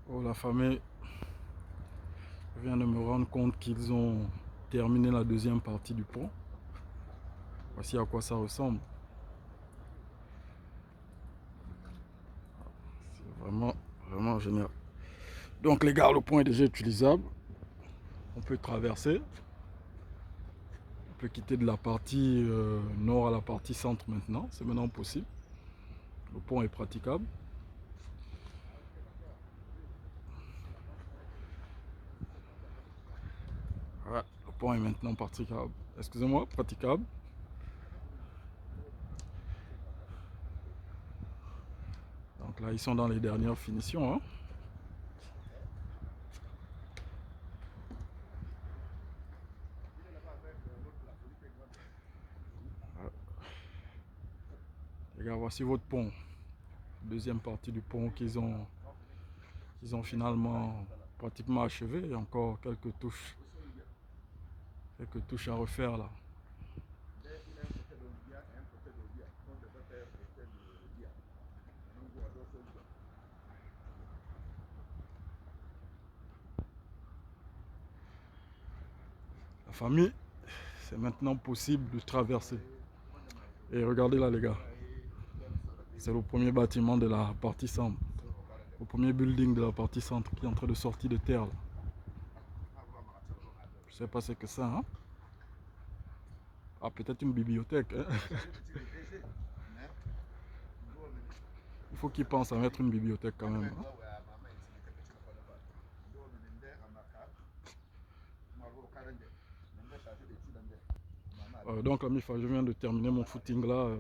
Oh, la famille, je viens de me rendre compte qu'ils ont terminé la deuxième partie du pont. Voici à quoi ça ressemble. C'est vraiment génial. Donc les gars, le pont est déjà utilisable. On peut traverser. On peut quitter de la partie nord à la partie centre maintenant. C'est maintenant possible. Le pont est praticable. Voilà, le pont est maintenant praticable. Excusez-moi, praticable. Donc là, ils sont dans les dernières finitions, hein. Voilà. Les gars, voici votre pont. Deuxième partie du pont qu'ils ont finalement pratiquement achevé. Il y a encore quelques touches à refaire là. La famille, c'est maintenant possible de traverser. Et regardez là les gars, c'est le premier bâtiment de la partie centre. Le premier building de la partie centre qui est en train de sortir de terre là. Je sais pas ce que c'est, hein. Ah, peut-être une bibliothèque, hein. Il faut qu'ils pensent à mettre une bibliothèque quand même, hein. Donc l'ami, je viens de terminer mon footing là.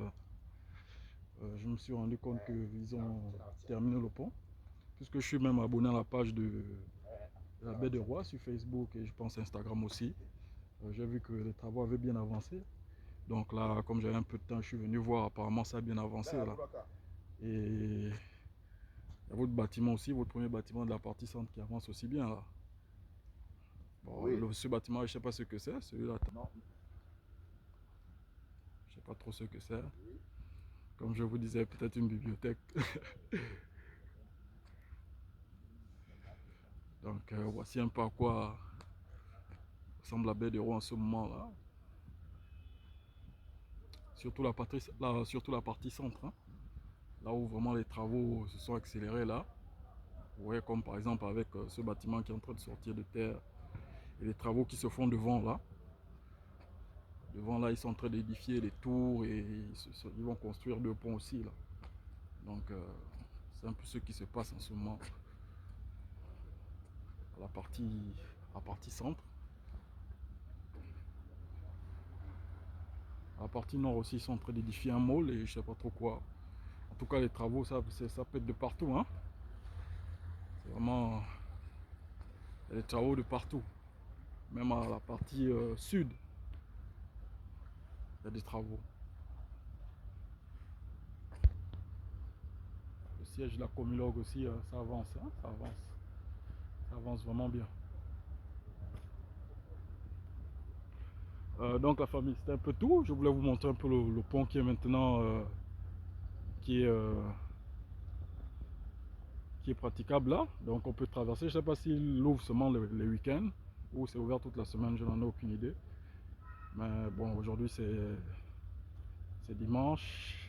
Je me suis rendu compte qu'ils ont terminé le pont. Puisque je suis même abonné à la page de la Baie des Rois sur Facebook et je pense Instagram aussi. J'ai vu que les travaux avaient bien avancé. Donc là, comme j'avais un peu de temps, je suis venu voir. Apparemment, ça a bien avancé là. Et il y a votre bâtiment aussi, votre premier bâtiment de la partie centre qui avance aussi bien là. Bon, oui. Ce bâtiment, je ne sais pas ce que c'est, celui-là. Je ne sais pas trop ce que c'est. Comme je vous disais, peut-être une bibliothèque. Donc voici un peu à quoi ressemble la Baie des Rois en ce moment là. Surtout la partie centre, hein. Là où vraiment les travaux se sont accélérés là. Vous voyez, comme par exemple avec ce bâtiment qui est en train de sortir de terre et les travaux qui se font devant là. Devant là, ils sont en train d'édifier les tours et ils vont construire 2 ponts aussi là. Donc c'est un peu ce qui se passe en ce moment à la partie centre. À la partie nord aussi, ils sont en train d'édifier un mall et je sais pas trop quoi. En tout cas, les travaux, ça pète de partout, hein. C'est vraiment les travaux de partout. Même à la partie sud, il y a des travaux. Le siège de la Comilog aussi, ça avance, hein, ça avance. Ça avance vraiment bien. Donc la famille, c'était un peu tout. Je voulais vous montrer un peu le pont qui est maintenant qui est praticable là. Donc on peut traverser. Je ne sais pas s'il ouvre seulement les week-ends ou c'est ouvert toute la semaine, je n'en ai aucune idée. Mais bon, aujourd'hui c'est dimanche.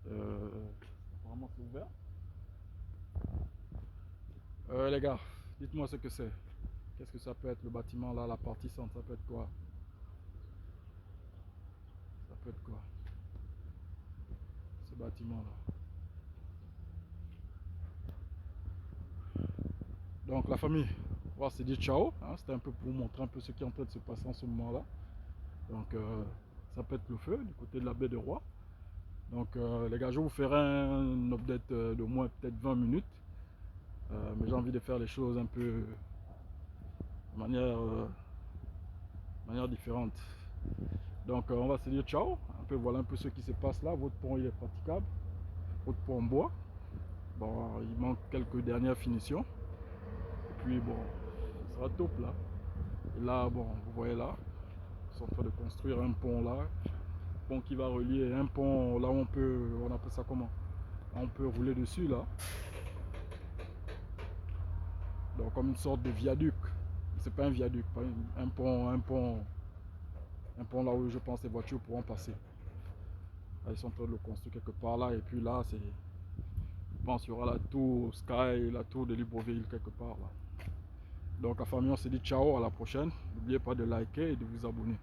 Apparemment c'est ouvert. Les gars, dites-moi ce que c'est. Qu'est-ce que ça peut être le bâtiment là, la partie centre, ça peut être quoi? Ça peut être quoi? Ce bâtiment là. Donc la famille, on va se dire ciao, hein. C'était un peu pour vous montrer un peu ce qui est en train de se passer en ce moment là. Donc ça pète le feu du côté de la Baie des Rois. Donc les gars, je vous ferai un update de moins peut-être 20 minutes. Mais j'ai envie de faire les choses un peu de manière différente. Donc on va se dire ciao. Un peu voilà un peu ce qui se passe là. Votre pont il est praticable. Votre pont en bois. Bon, il manque quelques dernières finitions. Et puis bon, ce sera top là. Et là, bon, vous voyez là, ils sont en train de construire un pont là. Pont qui va relier un pont là où on appelle ça comment? On peut rouler dessus là. Donc comme une sorte de viaduc. C'est pas un viaduc, pas un pont là où je pense les voitures pourront passer. Là, ils sont en train de le construire quelque part là, et puis là, je pense qu'il y aura la tour Sky, la tour de Libreville quelque part là. Donc la famille, on se dit ciao, à la prochaine. N'oubliez pas de liker et de vous abonner.